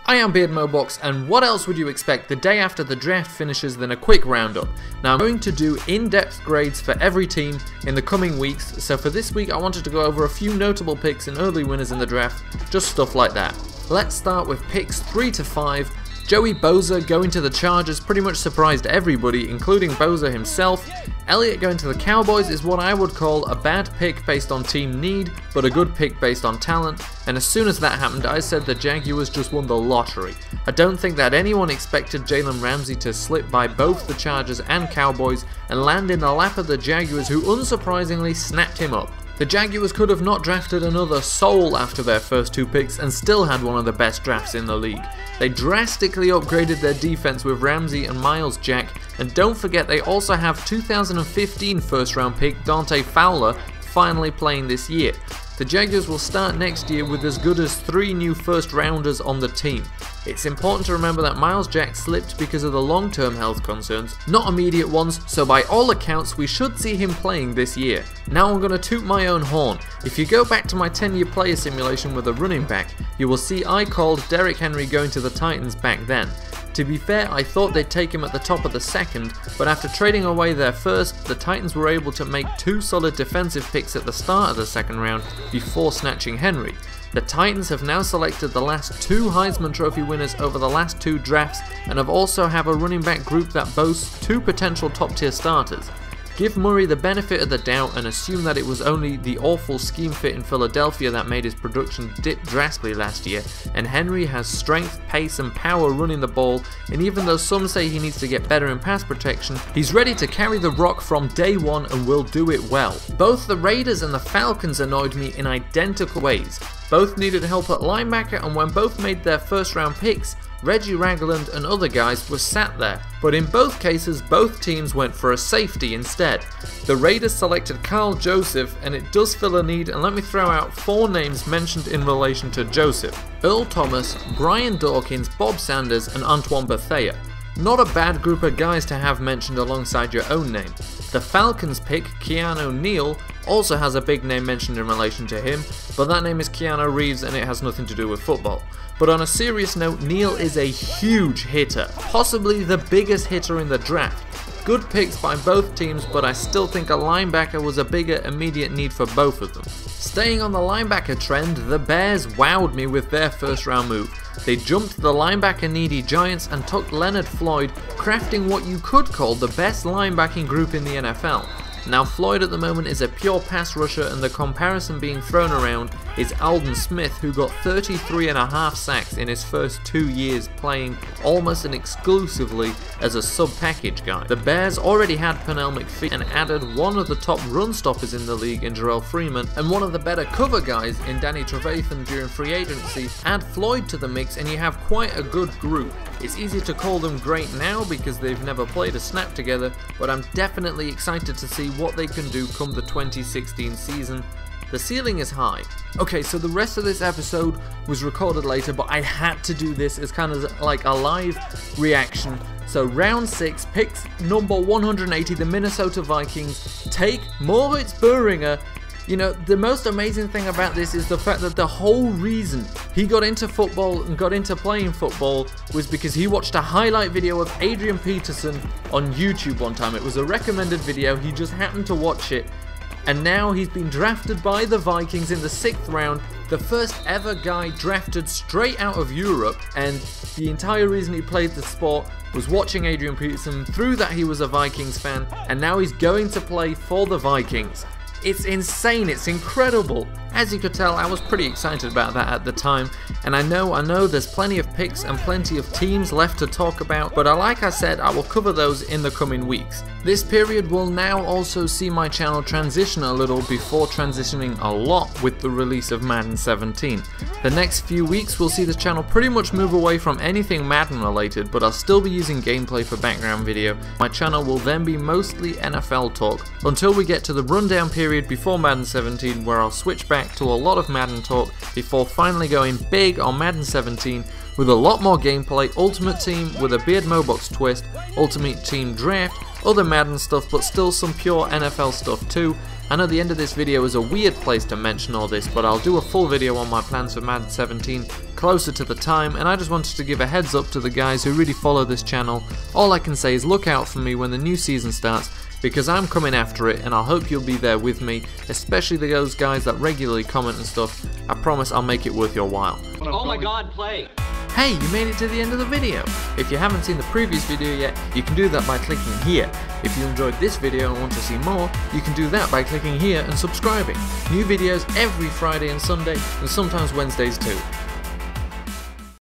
I am Beardmohbox, and what else would you expect the day after the draft finishes than a quick roundup? Now I'm going to do in-depth grades for every team in the coming weeks, so for this week I wanted to go over a few notable picks and early winners in the draft, just stuff like that. Let's start with picks 3 to 5. Joey Bosa going to the Chargers pretty much surprised everybody, including Bosa himself. Elliott going to the Cowboys is what I would call a bad pick based on team need, but a good pick based on talent, and as soon as that happened I said the Jaguars just won the lottery. I don't think that anyone expected Jalen Ramsey to slip by both the Chargers and Cowboys and land in the lap of the Jaguars, who unsurprisingly snapped him up. The Jaguars could have not drafted another soul after their first two picks and still had one of the best drafts in the league. They drastically upgraded their defense with Ramsey and Myles Jack, and don't forget they also have 2015 first round pick Dante Fowler finally playing this year. The Jaguars will start next year with as good as 3 new first rounders on the team. It's important to remember that Myles Jack slipped because of the long-term health concerns, not immediate ones, so by all accounts we should see him playing this year. Now I'm going to toot my own horn. If you go back to my 10-year player simulation with a running back, you will see I called Derrick Henry going to the Titans back then. To be fair, I thought they'd take him at the top of the second, but after trading away their first, the Titans were able to make 2 solid defensive picks at the start of the second round before snatching Henry. The Titans have now selected the last 2 Heisman Trophy winners over the last 2 drafts and have also have a running back group that boasts 2 potential top tier starters. Give Murray the benefit of the doubt and assume that it was only the awful scheme fit in Philadelphia that made his production dip drastically last year, and Henry has strength, pace and power running the ball, and even though some say he needs to get better in pass protection, he's ready to carry the rock from day one and will do it well. Both the Raiders and the Falcons annoyed me in identical ways. Both needed help at linebacker, and when both made their first round picks, Reggie Ragland and other guys were sat there, but in both cases both teams went for a safety instead. The Raiders selected Carl Joseph, and it does fill a need, and let me throw out 4 names mentioned in relation to Joseph: Earl Thomas, Brian Dawkins, Bob Sanders and Antoine Bethea. Not a bad group of guys to have mentioned alongside your own name. The Falcons pick, Keanu Neal, also has a big name mentioned in relation to him, but that name is Keanu Reeves and it has nothing to do with football. But on a serious note, Neal is a huge hitter, possibly the biggest hitter in the draft. Good picks by both teams, but I still think a linebacker was a bigger immediate need for both of them. Staying on the linebacker trend, the Bears wowed me with their first round move. They jumped the linebacker needy Giants and took Leonard Floyd, crafting what you could call the best linebacking group in the NFL. Now Floyd at the moment is a pure pass rusher, and the comparison being thrown around is Aldon Smith, who got 33.5 sacks in his first 2 years playing almost and exclusively as a sub-package guy. The Bears already had Pernell McPhee and added one of the top run stoppers in the league in Jarrell Freeman and one of the better cover guys in Danny Trevathan during free agency. Add Floyd to the mix and you have quite a good group. It's easy to call them great now because they've never played a snap together, but I'm definitely excited to see what they can do come the 2016 season. The ceiling is high. Okay, so the rest of this episode was recorded later, but I had to do this as kind of like a live reaction. So round 6, picks number 180, the Minnesota Vikings take Moritz Boehringer. You know, the most amazing thing about this is the fact that the whole reason he got into football and got into playing football was because he watched a highlight video of Adrian Peterson on YouTube one time. It was a recommended video, he just happened to watch it, and now he's been drafted by the Vikings in the 6th round, the first ever guy drafted straight out of Europe, and the entire reason he played the sport was watching Adrian Peterson. Through that he was a Vikings fan, and now he's going to play for the Vikings. It's insane, it's incredible. As you could tell, I was pretty excited about that at the time, and I know there's plenty of picks and plenty of teams left to talk about, but like I said, I will cover those in the coming weeks. This period will now also see my channel transition a little before transitioning a lot with the release of Madden 17. The next few weeks will see the channel pretty much move away from anything Madden related, but I'll still be using gameplay for background video. My channel will then be mostly NFL talk, until we get to the rundown period before Madden 17, where I'll switch back to a lot of Madden talk before finally going big on Madden 17 with a lot more gameplay, Ultimate Team with a Beardmohbox twist, Ultimate Team Draft, other Madden stuff but still some pure NFL stuff too, I know the end of this video is a weird place to mention all this, but I'll do a full video on my plans for Madden 17 closer to the time, and I just wanted to give a heads up to the guys who really follow this channel. All I can say is look out for me when the new season starts, because I'm coming after it and I hope you'll be there with me, especially those guys that regularly comment and stuff. I promise I'll make it worth your while. Oh my god, play! Hey, you made it to the end of the video! If you haven't seen the previous video yet, you can do that by clicking here. If you enjoyed this video and want to see more, you can do that by clicking here and subscribing. New videos every Friday and Sunday, and sometimes Wednesdays too.